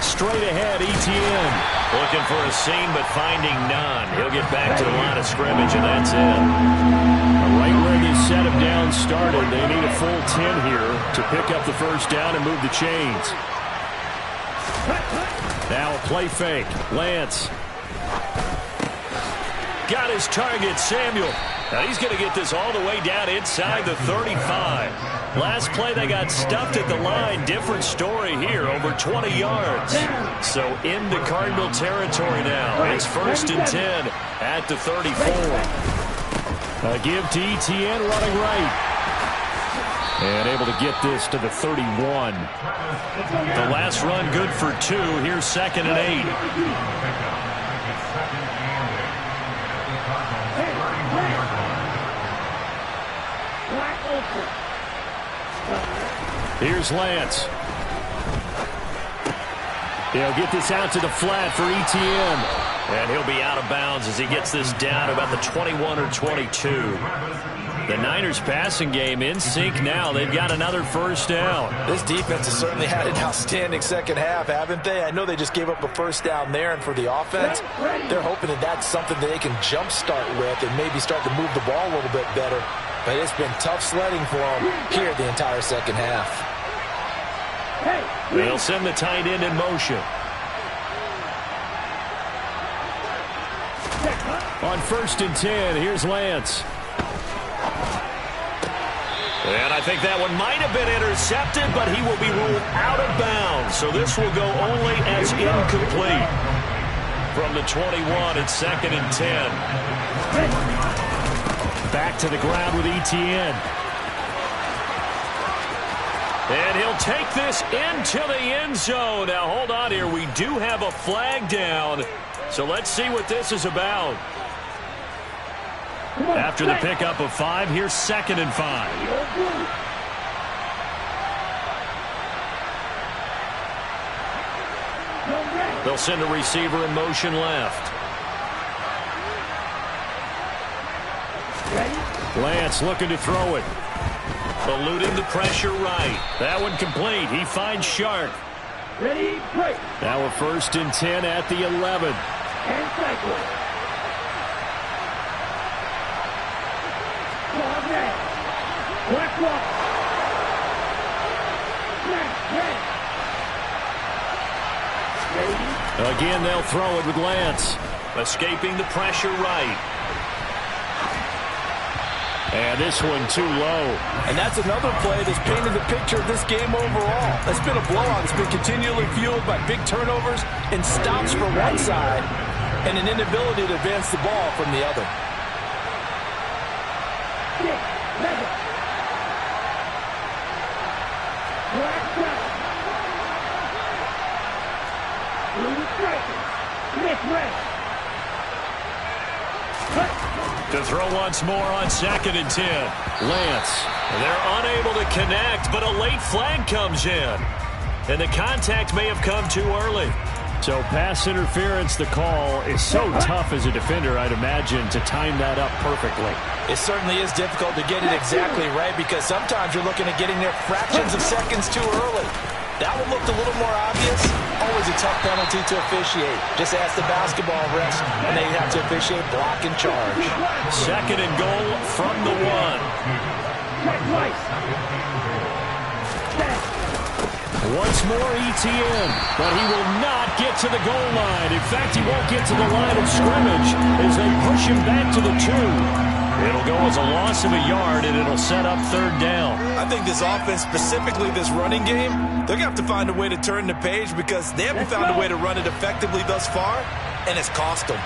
Straight ahead, Etienne. Looking for a seam, but finding none. He'll get back to the line of scrimmage, and that's it. Right where they set him down started. They need a full 10 here to pick up the first down and move the chains. Now a play fake. Lance. Got his target, Samuel. Now he's going to get this all the way down inside the 35. Last play, they got stuffed at the line. Different story here, over 20 yards. So into Cardinal territory now. It's 1st and 10 at the 34. A give to Etienne running right. And able to get this to the 31. The last run good for 2. Here's 2nd and 8. Here's Lance. He'll get this out to the flat for Etienne. And he'll be out of bounds as he gets this down about the 21 or 22. The Niners passing game in sync now. They've got another first down. This defense has certainly had an outstanding second half, haven't they? I know they just gave up a first down there, and for the offense, they're hoping that that's something that they can jumpstart with and maybe start to move the ball a little bit better. But it's been tough sledding for them here the entire second half. They'll send the tight end in motion. On 1st and 10, here's Lance. And I think that one might have been intercepted, but he will be ruled out of bounds. So this will go only as incomplete. From the 21, it's 2nd and 10. Back to the ground with Etienne. And he'll take this into the end zone. Now, hold on here. We do have a flag down. So let's see what this is about. After the pickup of 5, here's 2nd and 5. They'll send a receiver in motion left. Lance looking to throw it. Eluding the pressure right. That one complete. He finds Shark. Ready, break. Now a 1st and 10 at the 11. And cycle. Ball down. Black wall. Ready. Again, they'll throw it with Lance. Escaping the pressure right. And this one too low. And that's another play that's painted the picture of this game overall. It's been a blowout. It's been continually fueled by big turnovers and stops for one side and an inability to advance the ball from the other. 6, 7. Black strike. Blue striker. Smith red. To throw once more on 2nd and 10. Lance. They're unable to connect, but a late flag comes in. And the contact may have come too early. So pass interference, the call is so tough as a defender, I'd imagine, to time that up perfectly. It certainly is difficult to get it exactly right because sometimes you're looking at getting there fractions of seconds too early. That one looked a little more obvious. Always a tough penalty to officiate. Just ask the basketball refs, and they have to officiate block and charge. 2nd and goal from the 1. Check twice. Once more ETN, but he will not get to the goal line. In fact, he won't get to the line of scrimmage as they push him back to the 2. It'll go as a loss of a yard, and it'll set up 3rd down. I think this offense, specifically this running game, they're going to have to find a way to turn the page because they haven't found a way to run it effectively thus far, and it's cost them.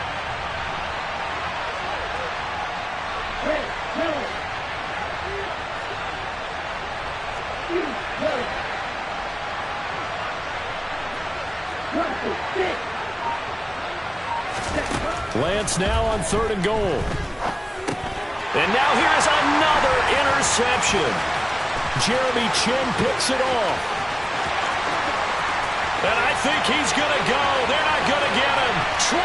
Lance now on 3rd and goal. And now here's another interception. Jeremy Chinn picks it off. And I think he's going to go. They're not going to get him. 20.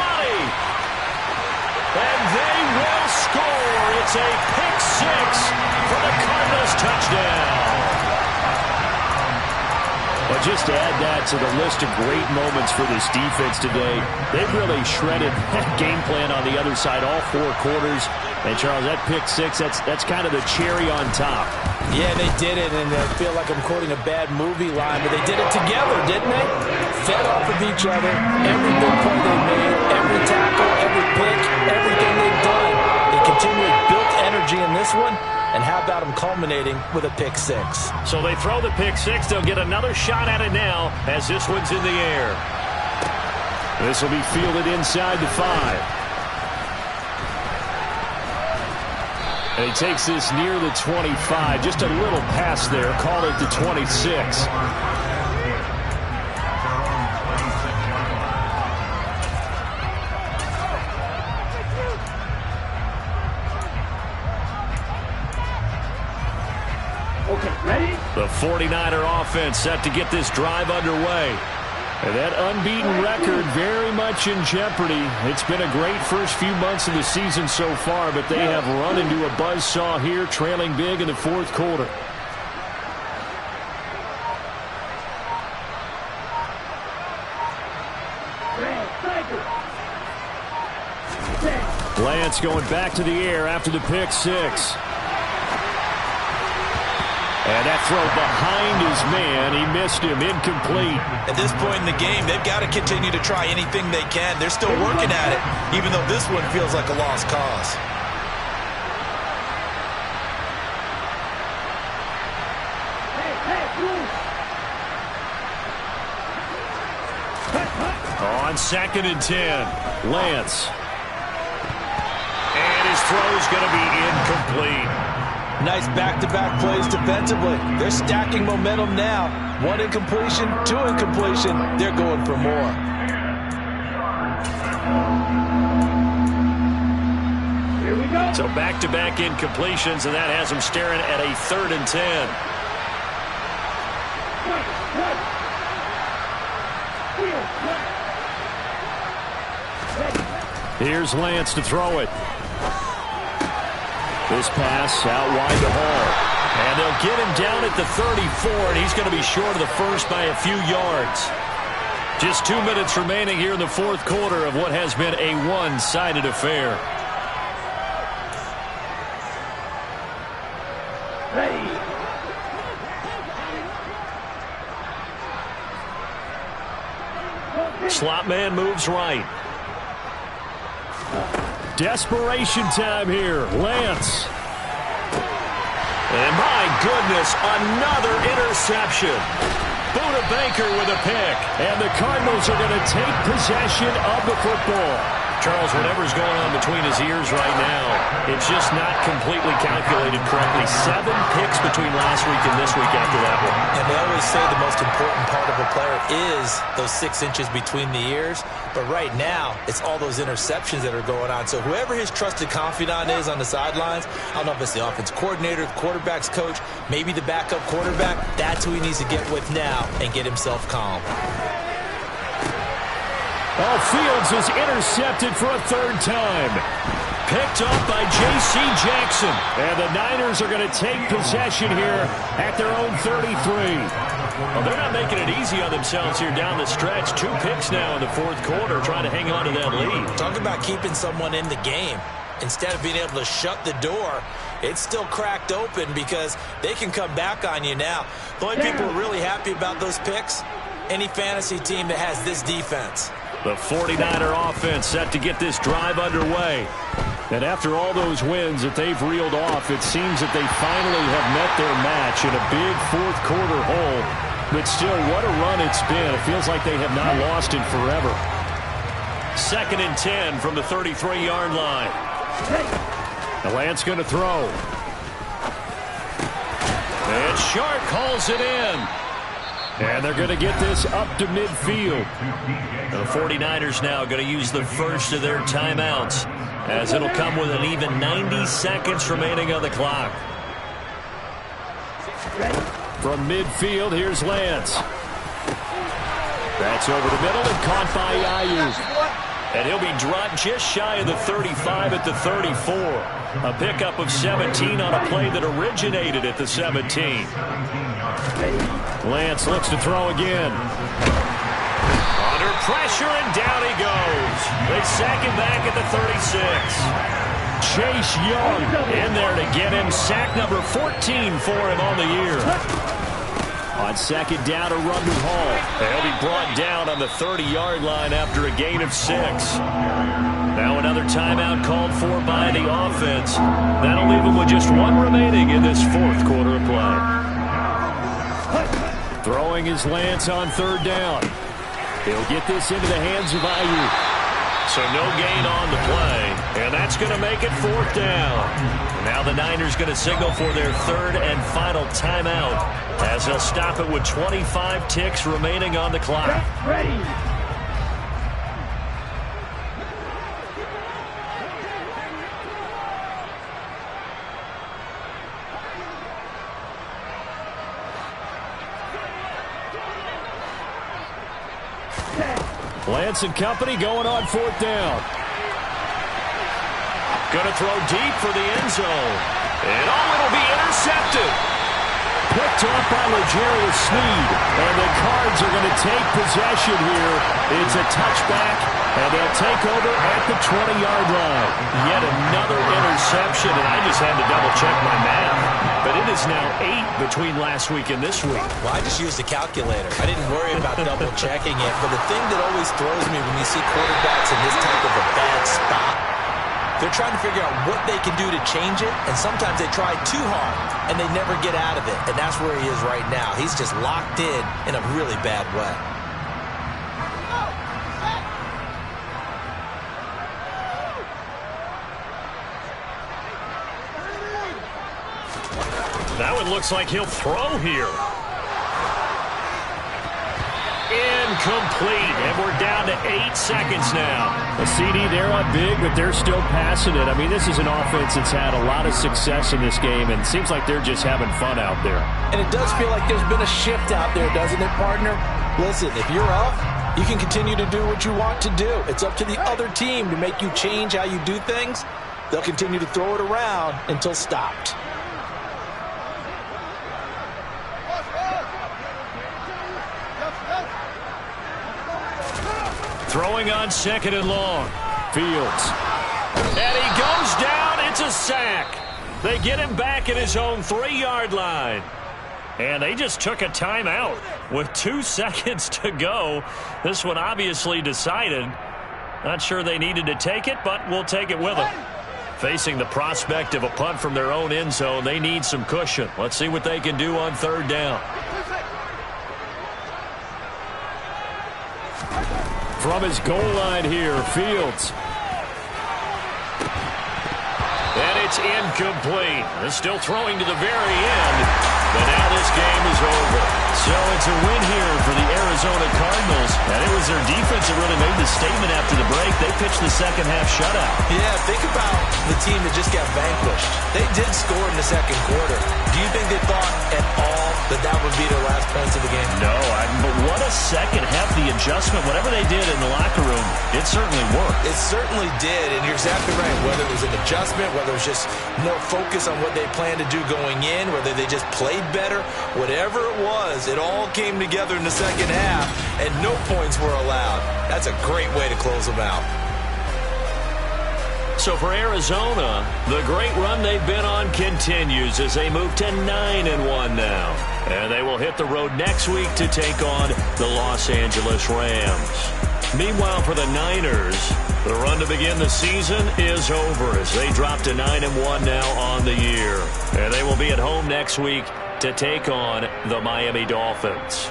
And they will score. It's a pick 6 for the Cardinals touchdown. But just to add that to the list of great moments for this defense today, they've really shredded that game plan on the other side all 4 quarters. And, Charles, that pick 6, that's kind of the cherry on top. Yeah, they did it, and I feel like I'm quoting a bad movie line, but they did it together, didn't they? Fed off of each other, every big play they made, every tackle, every pick, everything they've done. They continually built energy in this one, and how about them culminating with a pick 6? So they throw the pick 6. They'll get another shot at it now as this one's in the air. This will be fielded inside the 5. And he takes this near the 25. Just a little pass there. Call it the 26. Okay, ready? The 49er offense set to get this drive underway. And that unbeaten record very much in jeopardy. It's been a great first few months of the season so far, but they have run into a buzzsaw here, trailing big in the 4th quarter. Lance going back to the air after the pick 6. And that throw behind his man. He missed him. Incomplete. At this point in the game, they've got to continue to try anything they can. They're still working at it, even though this one feels like a lost cause. On 2nd and 10. Lance. And his throw's going to be incomplete. Nice back-to-back plays defensively. They're stacking momentum now. 1 incompletion, 2 incompletion. They're going for more. Here we go. So back-to-back incompletions, and that has him staring at a 3rd and 10. Here's Lance to throw it. This pass out wide to Hall. And they'll get him down at the 34, and he's going to be short of the first by a few yards. Just 2 minutes remaining here in the 4th quarter of what has been a one-sided affair. Ready. Slot man moves right. Desperation time here. Lance. And my goodness, another interception. Buda Baker with a pick. And the Cardinals are going to take possession of the football. Charles, whatever's going on between his ears right now, it's just not completely calculated correctly. 7 picks between last week and this week after that one. And they always say the most important part of a player is those 6 inches between the ears. But right now, it's all those interceptions that are going on. So whoever his trusted confidant is on the sidelines, I don't know if it's the offense coordinator, the quarterback's coach, maybe the backup quarterback, that's who he needs to get with now and get himself calm. Oh, Fields is intercepted for a 3rd time. Picked off by J.C. Jackson. And the Niners are going to take possession here at their own 33. Well, they're not making it easy on themselves here down the stretch. 2 picks now in the 4th quarter, trying to hang on to that lead. Talk about keeping someone in the game. Instead of being able to shut the door, it's still cracked open because they can come back on you now. The only people who are really happy about those picks, any fantasy team that has this defense. The 49er offense set to get this drive underway. And after all those wins that they've reeled off, it seems that they finally have met their match in a big 4th quarter hole. But still, what a run it's been. It feels like they have not lost in forever. 2nd and 10 from the 33-yard line. The Lance going to throw. And Sharp calls it in. And they're going to get this up to midfield. The 49ers now going to use the first of their timeouts, as it'll come with an even 90 seconds remaining on the clock. From midfield, here's Lance. That's over the middle and caught by Ayuk. And he'll be dropped just shy of the 35 at the 34. A pickup of 17 on a play that originated at the 17. Lance looks to throw again. Under pressure, and down he goes. They sack him back at the 36. Chase Young in there to get him. Sack number 14 for him on the year. On 2nd down, a run to Hall. He'll be brought down on the 30-yard line after a gain of 6. Now another timeout called for by the offense. That'll leave him with just 1 remaining in this 4th quarter of play. Throwing his Lance on 3rd down. He'll get this into the hands of Ayuk. So no gain on the play, and that's going to make it 4th down. Now the Niners going to signal for their 3rd and final timeout, as they'll stop it with 25 ticks remaining on the clock. Ready. Lance and company going on 4th down. Going to throw deep for the end zone. And it'll be intercepted. Picked off by L'Jarius Sneed. And the Cards are going to take possession here. It's a touchback, and they'll take over at the 20-yard line. Yet another interception, and I just had to double-check my math. But it is now 8 between last week and this week. Well, I just used a calculator. I didn't worry about double-checking it. But the thing that always throws me when you see quarterbacks in this type of a bad spot, they're trying to figure out what they can do to change it, and sometimes they try too hard, and they never get out of it. And that's where he is right now. He's just locked in a really bad way. That one looks like he'll throw here. incomplete, and we're down to 8 seconds now. A CD, they're up big, but they're still passing it. I mean, this is an offense that's had a lot of success in this game, and it seems like they're just having fun out there. And it does feel like there's been a shift out there, doesn't it, partner? Listen, if you're up, you can continue to do what you want to do. It's up to the other team to make you change how you do things. They'll continue to throw it around until stopped. Throwing on 2nd and long. Fields. And he goes down. It's a sack. They get him back at his own 3-yard line. And they just took a timeout with 2 seconds to go. This one obviously decided. Not sure they needed to take it, but we'll take it with them. Facing the prospect of a punt from their own end zone, they need some cushion. Let's see what they can do on 3rd down. From his goal line here, Fields. And it's incomplete. They're still throwing to the very end, but now this game is over. So it's a win here for the Arizona Cardinals, and it was their defense that really made the statement after the break. They pitched the second-half shutout. Yeah, think about the team that just got vanquished. They did score in the 2nd quarter. Do you think they thought at all that that would be their last points of the game? No, but what a second half. The adjustment, whatever they did in the locker room, it certainly worked. It certainly did, and you're exactly right. Whether it was an adjustment, whether it was just more focus on what they planned to do going in, whether they just played better, whatever it was, it all came together in the second half, and no points were allowed. That's a great way to close them out. So for Arizona, the great run they've been on continues as they move to 9-1 now. And they will hit the road next week to take on the Los Angeles Rams. Meanwhile, for the Niners, the run to begin the season is over as they drop to 9-1 now on the year. And they will be at home next week to take on the Miami Dolphins.